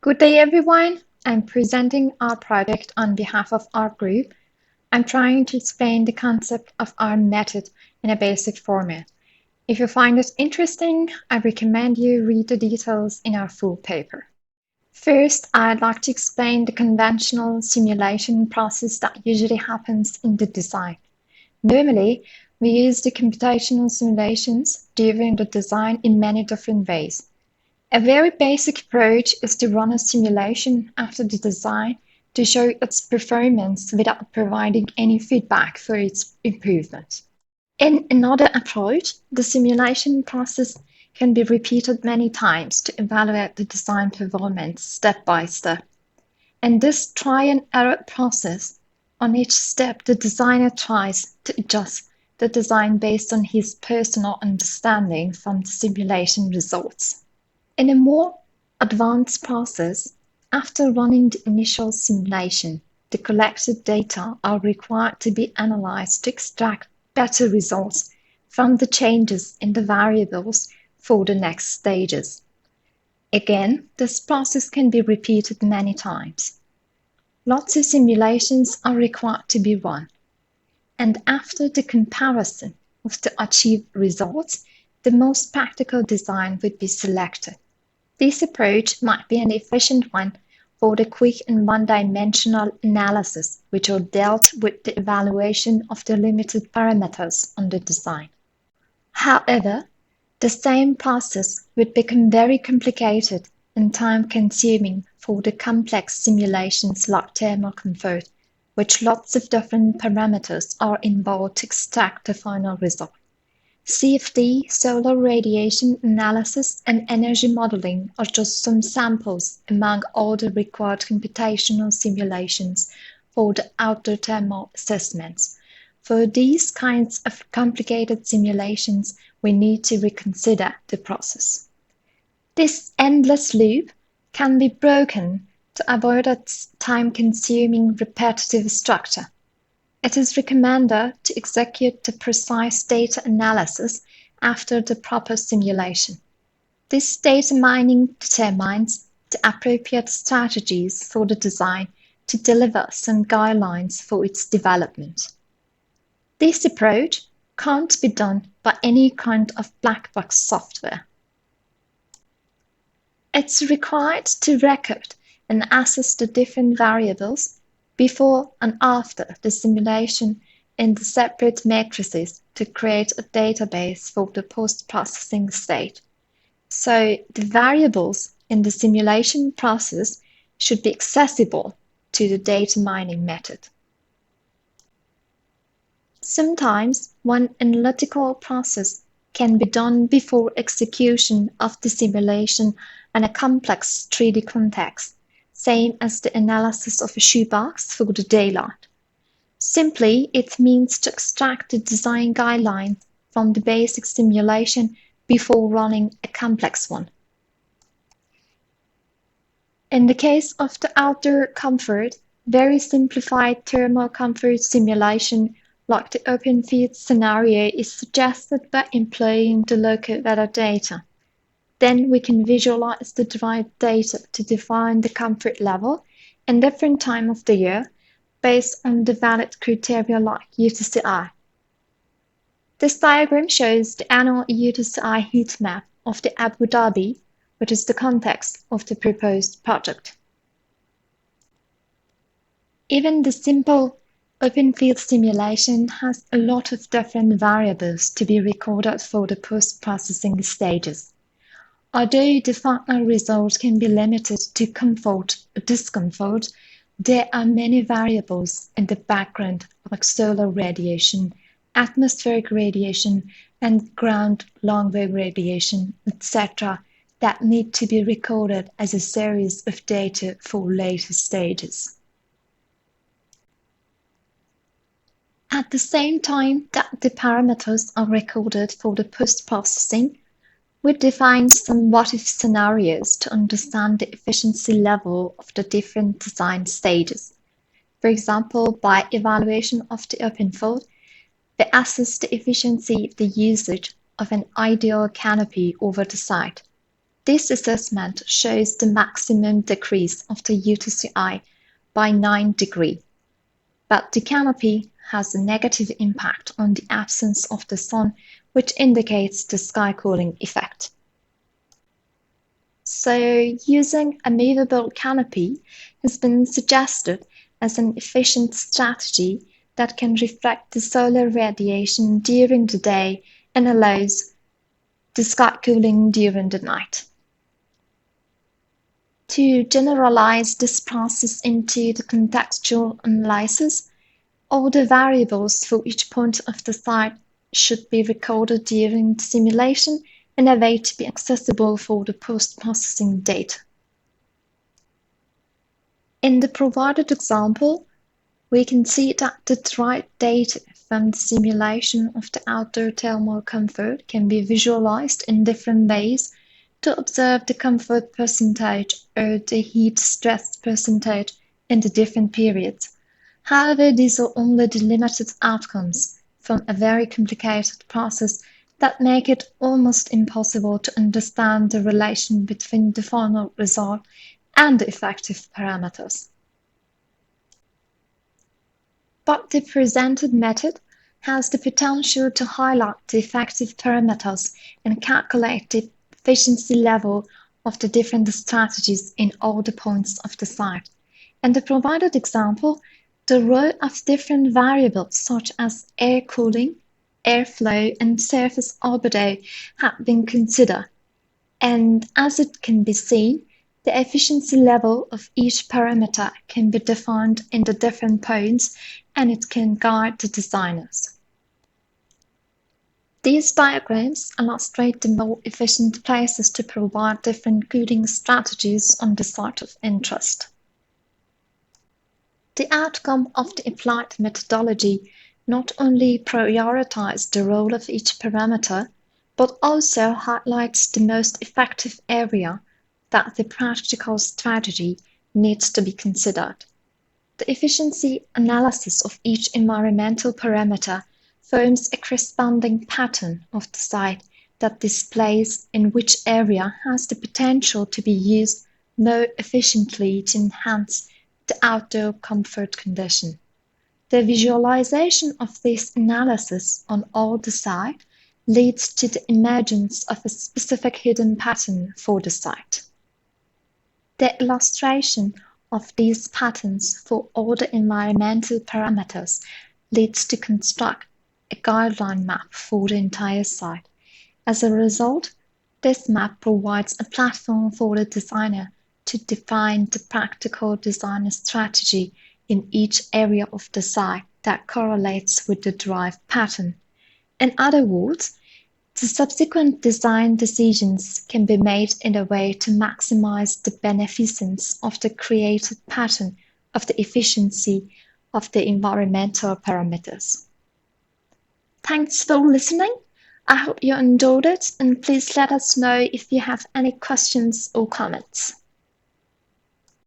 Good day, everyone. I'm presenting our project on behalf of our group. I'm trying to explain the concept of our method in a basic format. If you find it interesting, I recommend you read the details in our full paper. First, I'd like to explain the conventional simulation process that usually happens in the design. Normally, we use the computational simulations during the design in many different ways. A very basic approach is to run a simulation after the design to show its performance without providing any feedback for its improvement. In another approach, the simulation process can be repeated many times to evaluate the design performance step by step. In this try and error process, on each step the designer tries to adjust the design based on his personal understanding from the simulation results. In a more advanced process, after running the initial simulation, the collected data are required to be analyzed to extract better results from the changes in the variables for the next stages. Again, this process can be repeated many times. Lots of simulations are required to be run, and after the comparison of the achieved results, the most practical design would be selected. This approach might be an efficient one for the quick and one-dimensional analysis, which are dealt with the evaluation of the limited parameters on the design. However, the same process would become very complicated and time-consuming for the complex simulations like thermal comfort, which lots of different parameters are involved to extract the final result. CFD, solar radiation analysis, and energy modeling are just some samples among all the required computational simulations for the outdoor thermal assessments. For these kinds of complicated simulations, we need to reconsider the process. This endless loop can be broken to avoid a time-consuming repetitive structure. It is recommended to execute the precise data analysis after the proper simulation. This data mining determines the appropriate strategies for the design to deliver some guidelines for its development. This approach can't be done by any kind of black box software. It's required to record and assess the different variables before and after the simulation in the separate matrices to create a database for the post-processing state. So the variables in the simulation process should be accessible to the data mining method. Sometimes one analytical process can be done before execution of the simulation in a complex 3D context, same as the analysis of a shoebox for the daylight. Simply, it means to extract the design guidelines from the basic simulation before running a complex one. In the case of the outdoor comfort, very simplified thermal comfort simulation like the open field scenario is suggested by employing the local weather data. Then we can visualize the derived data to define the comfort level in different time of the year based on the valid criteria like UTCI. This diagram shows the annual UTCI heat map of the Abu Dhabi, which is the context of the proposed project. Even the simple open field simulation has a lot of different variables to be recorded for the post-processing stages. Although the final result can be limited to comfort or discomfort, there are many variables in the background like solar radiation, atmospheric radiation, and ground long-wave radiation, etc., that need to be recorded as a series of data for later stages. At the same time that the parameters are recorded for the post-processing, we define some what-if scenarios to understand the efficiency level of the different design stages. For example, by evaluation of the open field, we assess the efficiency of the usage of an ideal canopy over the site. This assessment shows the maximum decrease of the UTCI by 9 degrees, but the canopy has a negative impact on the absence of the sun, which indicates the sky cooling effect. So using a movable canopy has been suggested as an efficient strategy that can reflect the solar radiation during the day and allows the sky cooling during the night. To generalize this process into the contextual analysis, all the variables for each point of the site should be recorded during the simulation in a way to be accessible for the post-processing data. In the provided example, we can see that the derived data from the simulation of the outdoor thermal comfort can be visualized in different ways to observe the comfort percentage or the heat stress percentage in the different periods. However, these are only the limited outcomes from a very complicated process that make it almost impossible to understand the relation between the final result and the effective parameters. But the presented method has the potential to highlight the effective parameters and calculate the efficiency level of the different strategies in all the points of the site. In the provided example, the role of different variables such as air cooling, airflow, and surface albedo have been considered, and as it can be seen, the efficiency level of each parameter can be defined in the different points, and it can guide the designers. These diagrams illustrate the more efficient places to provide different cooling strategies on the site of interest. The outcome of the applied methodology not only prioritizes the role of each parameter, but also highlights the most effective area that the practical strategy needs to be considered. The efficiency analysis of each environmental parameter forms a corresponding pattern of the site that displays in which area has the potential to be used more efficiently to enhance the outdoor comfort condition. The visualization of this analysis on all the site leads to the emergence of a specific hidden pattern for the site. The illustration of these patterns for all the environmental parameters leads to construct a guideline map for the entire site. As a result, this map provides a platform for the designer to define the practical design strategy in each area of the site that correlates with the derived pattern. In other words, the subsequent design decisions can be made in a way to maximize the beneficence of the created pattern of the efficiency of the environmental parameters. Thanks for listening. I hope you enjoyed it, and please let us know if you have any questions or comments.